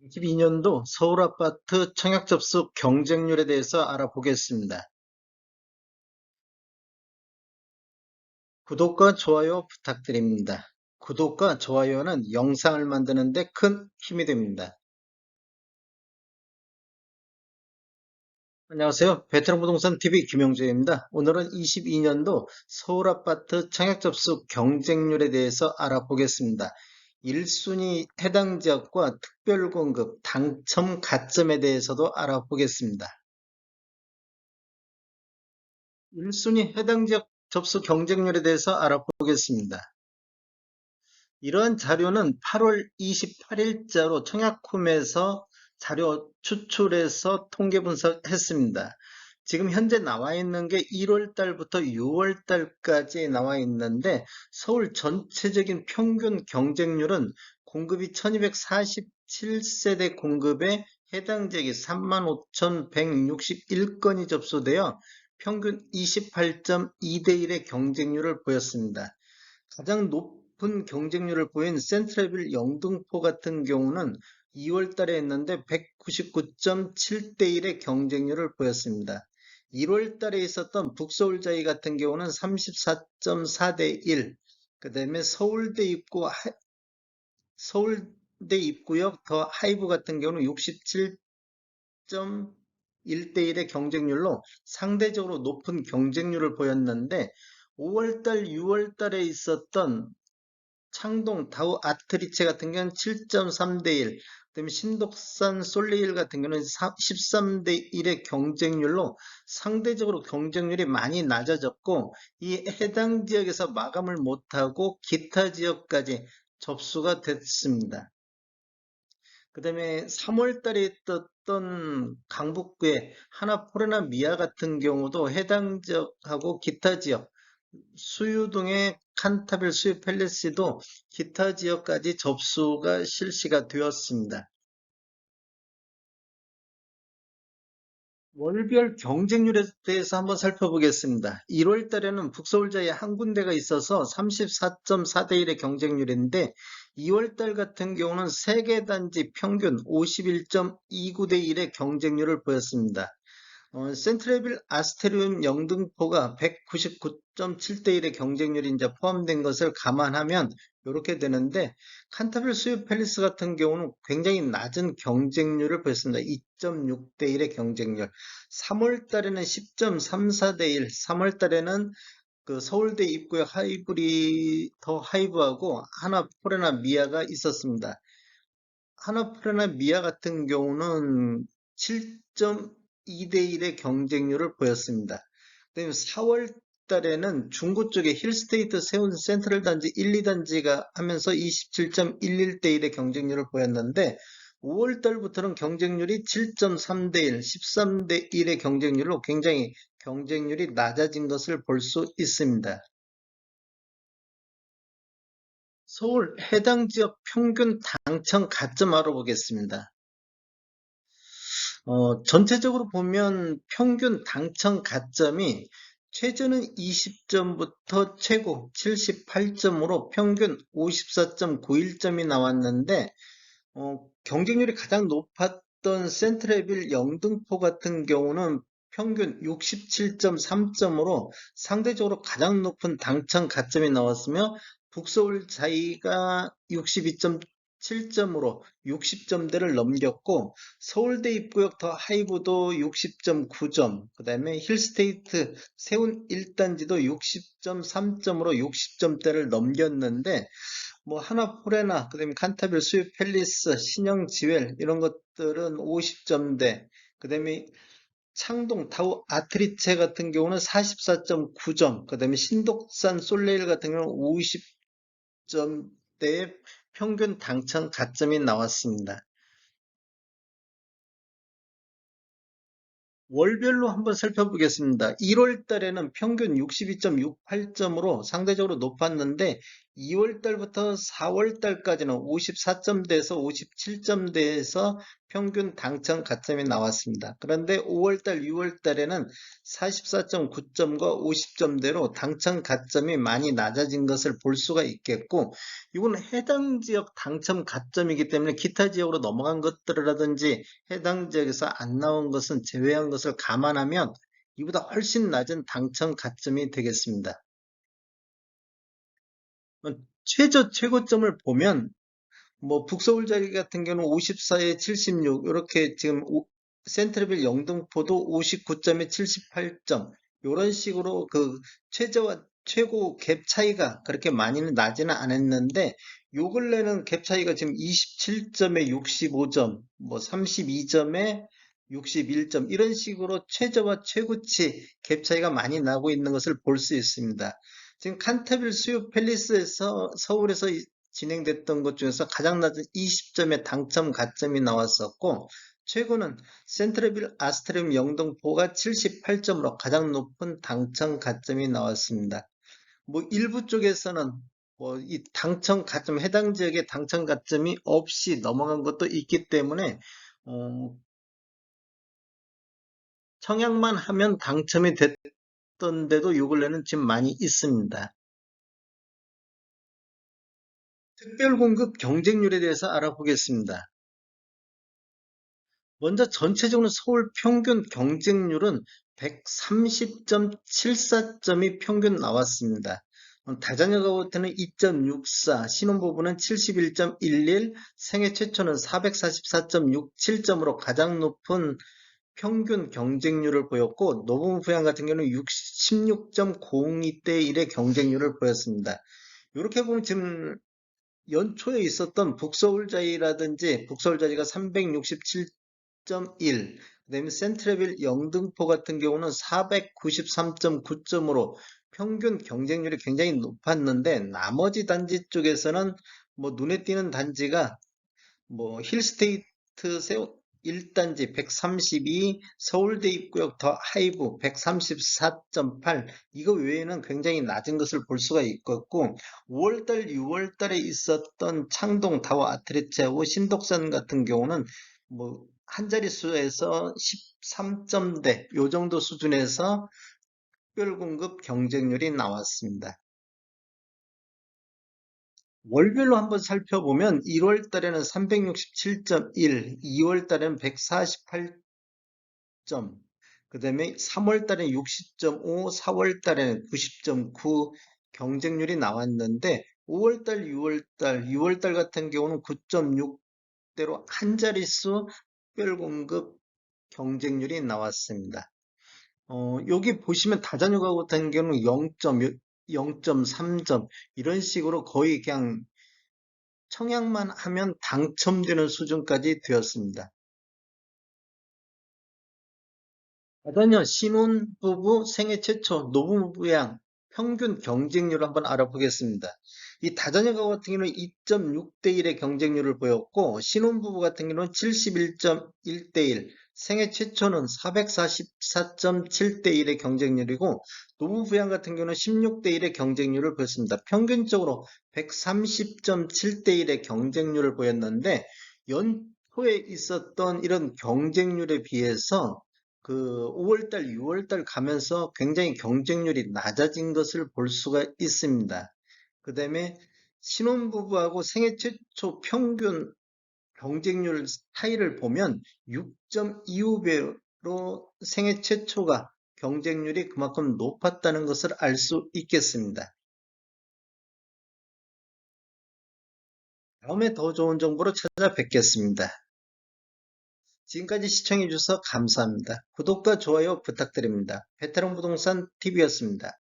2022년도 서울 아파트 청약 접수 경쟁률에 대해서 알아보겠습니다. 구독과 좋아요 부탁드립니다. 구독과 좋아요는 영상을 만드는 데 큰 힘이 됩니다. 안녕하세요. 베테랑 부동산 TV 김영주입니다. 오늘은 22년도 서울 아파트 청약 접수 경쟁률에 대해서 알아보겠습니다. 1순위 해당 지역과 특별 공급 당첨 가점에 대해서도 알아보겠습니다. 1순위 해당 지역 접수 경쟁률에 대해서 알아보겠습니다. 이러한 자료는 8월 28일자로 청약홈에서 자료 추출해서 통계 분석했습니다. 지금 현재 나와 있는 게 1월 달부터 6월 달까지 나와 있는데 서울 전체적인 평균 경쟁률은 공급이 1247세대 공급에 해당 지역이 35,161건이 접수되어 평균 28.2대 1의 경쟁률을 보였습니다. 가장 높은 경쟁률을 보인 센트럴빌 영등포 같은 경우는 2월 달에 했는데 199.7대 1의 경쟁률을 보였습니다. 1월 달에 있었던 북서울자이 같은 경우는 34.4대 1, 그 다음에 서울대 입구역 더 하이브 같은 경우는 67.1대 1의 경쟁률로 상대적으로 높은 경쟁률을 보였는데 5월달, 6월달에 있었던 창동 다우 아트리체 같은 경우는 7.3대 1, 그다음에 신독산 솔레일 같은 경우는 13대 1의 경쟁률로 상대적으로 경쟁률이 많이 낮아졌고 이 해당 지역에서 마감을 못하고 기타 지역까지 접수가 됐습니다. 그 다음에 3월 달에 떴던 강북구의 하나포레나 미아 같은 경우도 해당 지역하고 기타 지역, 수유동의 칸타빌 수유 팰리스도 기타 지역까지 접수가 실시가 되었습니다. 월별 경쟁률에 대해서 한번 살펴보겠습니다. 1월 달에는 북서울자에 한 군데가 있어서 34.4대 1의 경쟁률인데 2월 달 같은 경우는 3개 단지 평균 51.29대 1의 경쟁률을 보였습니다. 센트레빌 아스테리움 영등포가 199.7대 1의 경쟁률이 이제 포함된 것을 감안하면 이렇게 되는데 칸타빌 수유 팰리스 같은 경우는 굉장히 낮은 경쟁률을 보였습니다. 2.6대 1의 경쟁률. 3월 달에는 10.34대 1, 3월 달에는 그 서울대 입구역 하이브리 더 하이브하고 하나포레나 미아가 있었습니다. 하나포레나 미아 같은 경우는 7.2대 1의 경쟁률을 보였습니다. 그다음에 4월 달에는 중구 쪽에 힐스테이트 세운 센트럴 단지 1, 2단지가 하면서 27.11대 1의 경쟁률을 보였는데 5월 달부터는 경쟁률이 7.3대 1, 13대 1의 경쟁률로 굉장히 경쟁률이 낮아진 것을 볼 수 있습니다. 서울 해당 지역 평균 당첨 가점 알아보겠습니다. 전체적으로 보면 평균 당첨 가점이 최저는 20점부터 최고 78점으로 평균 54.91점이 나왔는데 경쟁률이 가장 높았던 센트레빌 영등포 같은 경우는 평균 67.3점으로 상대적으로 가장 높은 당첨 가점이 나왔으며 북서울 자이가 62.7점으로 60점대를 넘겼고 서울대 입구역 더 하이브도 60.9점, 그 다음에 힐스테이트 세운 1단지도 60.3점으로 60점대를 넘겼는데 뭐 하나포레나 그다음에 칸타빌 수유 팰리스 신영 지웰 이런 것들은 50점대 그다음에 창동 다우 아트리체 같은 경우는 44.9점 그다음에 신독산 솔레일 같은 경우는 50점대의 평균 당첨 가점이 나왔습니다. 월별로 한번 살펴보겠습니다. 1월 달에는 평균 62.68점으로 상대적으로 높았는데 2월 달부터 4월 달까지는 54점대에서 57점대에서 평균 당첨 가점이 나왔습니다. 그런데 5월 달, 6월 달에는 44.9점과 50점대로 당첨 가점이 많이 낮아진 것을 볼 수가 있겠고, 이건 해당 지역 당첨 가점이기 때문에 기타 지역으로 넘어간 것들이라든지 해당 지역에서 안 나온 것은 제외한 것을 감안하면 이보다 훨씬 낮은 당첨 가점이 되겠습니다. 최고점을 보면 뭐 북서울 자리 같은 경우는 54에 76 이렇게 지금 센트럴빌 영등포도 59점에 78점 이런 식으로 그 최저와 최고 갭 차이가 그렇게 많이는 나지는 않았는데 요 근래는 갭 차이가 지금 27점에 65점 뭐 32점에 61점 이런 식으로 최저와 최고치 갭 차이가 많이 나고 있는 것을 볼 수 있습니다. 지금 칸터빌 수요 팰리스에서 서울에서 진행됐던 것 중에서 가장 낮은 20점의 당첨 가점이 나왔었고 최고는 센트럴빌 아스트리움 영등포가 78점으로 가장 높은 당첨 가점이 나왔습니다. 뭐 일부 쪽에서는 뭐 이 당첨 가점 해당 지역의 당첨 가점이 없이 넘어간 것도 있기 때문에 어, 청약만 하면 당첨이 됐던 데도 요 근래는 지금 많이 있습니다. 특별 공급 경쟁률에 대해서 알아보겠습니다. 먼저 전체적으로 서울 평균 경쟁률은 130.74점이 평균 나왔습니다. 다자녀 가구한테는 2.64, 신혼부부는 71.11, 생애 최초는 444.67점으로 가장 높은 평균 경쟁률을 보였고, 노부부 부양 같은 경우는 16.02대 1의 경쟁률을 보였습니다. 이렇게 보면 지금 연초에 있었던 북서울자리라든지 북서울자리가 367.1, 그다음에 센트럴빌 영등포 같은 경우는 493.9점으로 평균 경쟁률이 굉장히 높았는데 나머지 단지 쪽에서는 뭐 눈에 띄는 단지가 뭐 힐스테이트 세워 1단지 132, 서울대 입구역 더 하이브 134.8 이거 외에는 굉장히 낮은 것을 볼 수가 있었고 5월달, 6월달에 있었던 창동 타워 아트리치하고 신독산 같은 경우는 뭐 한 자릿수에서 13점대 요 정도 수준에서 특별공급 경쟁률이 나왔습니다. 월별로 한번 살펴보면 1월 달에는 367.1, 2월 달에는 148점, 그 다음에 3월 달에는 60.5, 4월 달에는 90.9 경쟁률이 나왔는데 5월 달, 6월 달, 6월 달 같은 경우는 9.6대로 한 자릿수 특별 공급 경쟁률이 나왔습니다. 여기 보시면 다자녀 가구 같은 경우는 0점, 0.3점 이런 식으로 거의 그냥 청약만 하면 당첨되는 수준까지 되었습니다. 다자녀 신혼부부 생애 최초 노부부양 평균 경쟁률을 한번 알아보겠습니다. 이 다자녀 가구 같은 경우는 2.6대 1의 경쟁률을 보였고 신혼부부 같은 경우는 71.1대 1, 생애 최초는 444.7대 1의 경쟁률이고 노부부양 같은 경우는 16대 1의 경쟁률을 보였습니다. 평균적으로 130.7대 1의 경쟁률을 보였는데 연초에 있었던 이런 경쟁률에 비해서 그 5월달, 6월달 가면서 굉장히 경쟁률이 낮아진 것을 볼 수가 있습니다. 그 다음에 신혼부부하고 생애 최초 평균 경쟁률 차이를 보면 6.25배로 생애 최초가 경쟁률이 그만큼 높았다는 것을 알 수 있겠습니다. 다음에 더 좋은 정보로 찾아뵙겠습니다. 지금까지 시청해주셔서 감사합니다. 구독과 좋아요 부탁드립니다. 베테랑 부동산 TV였습니다.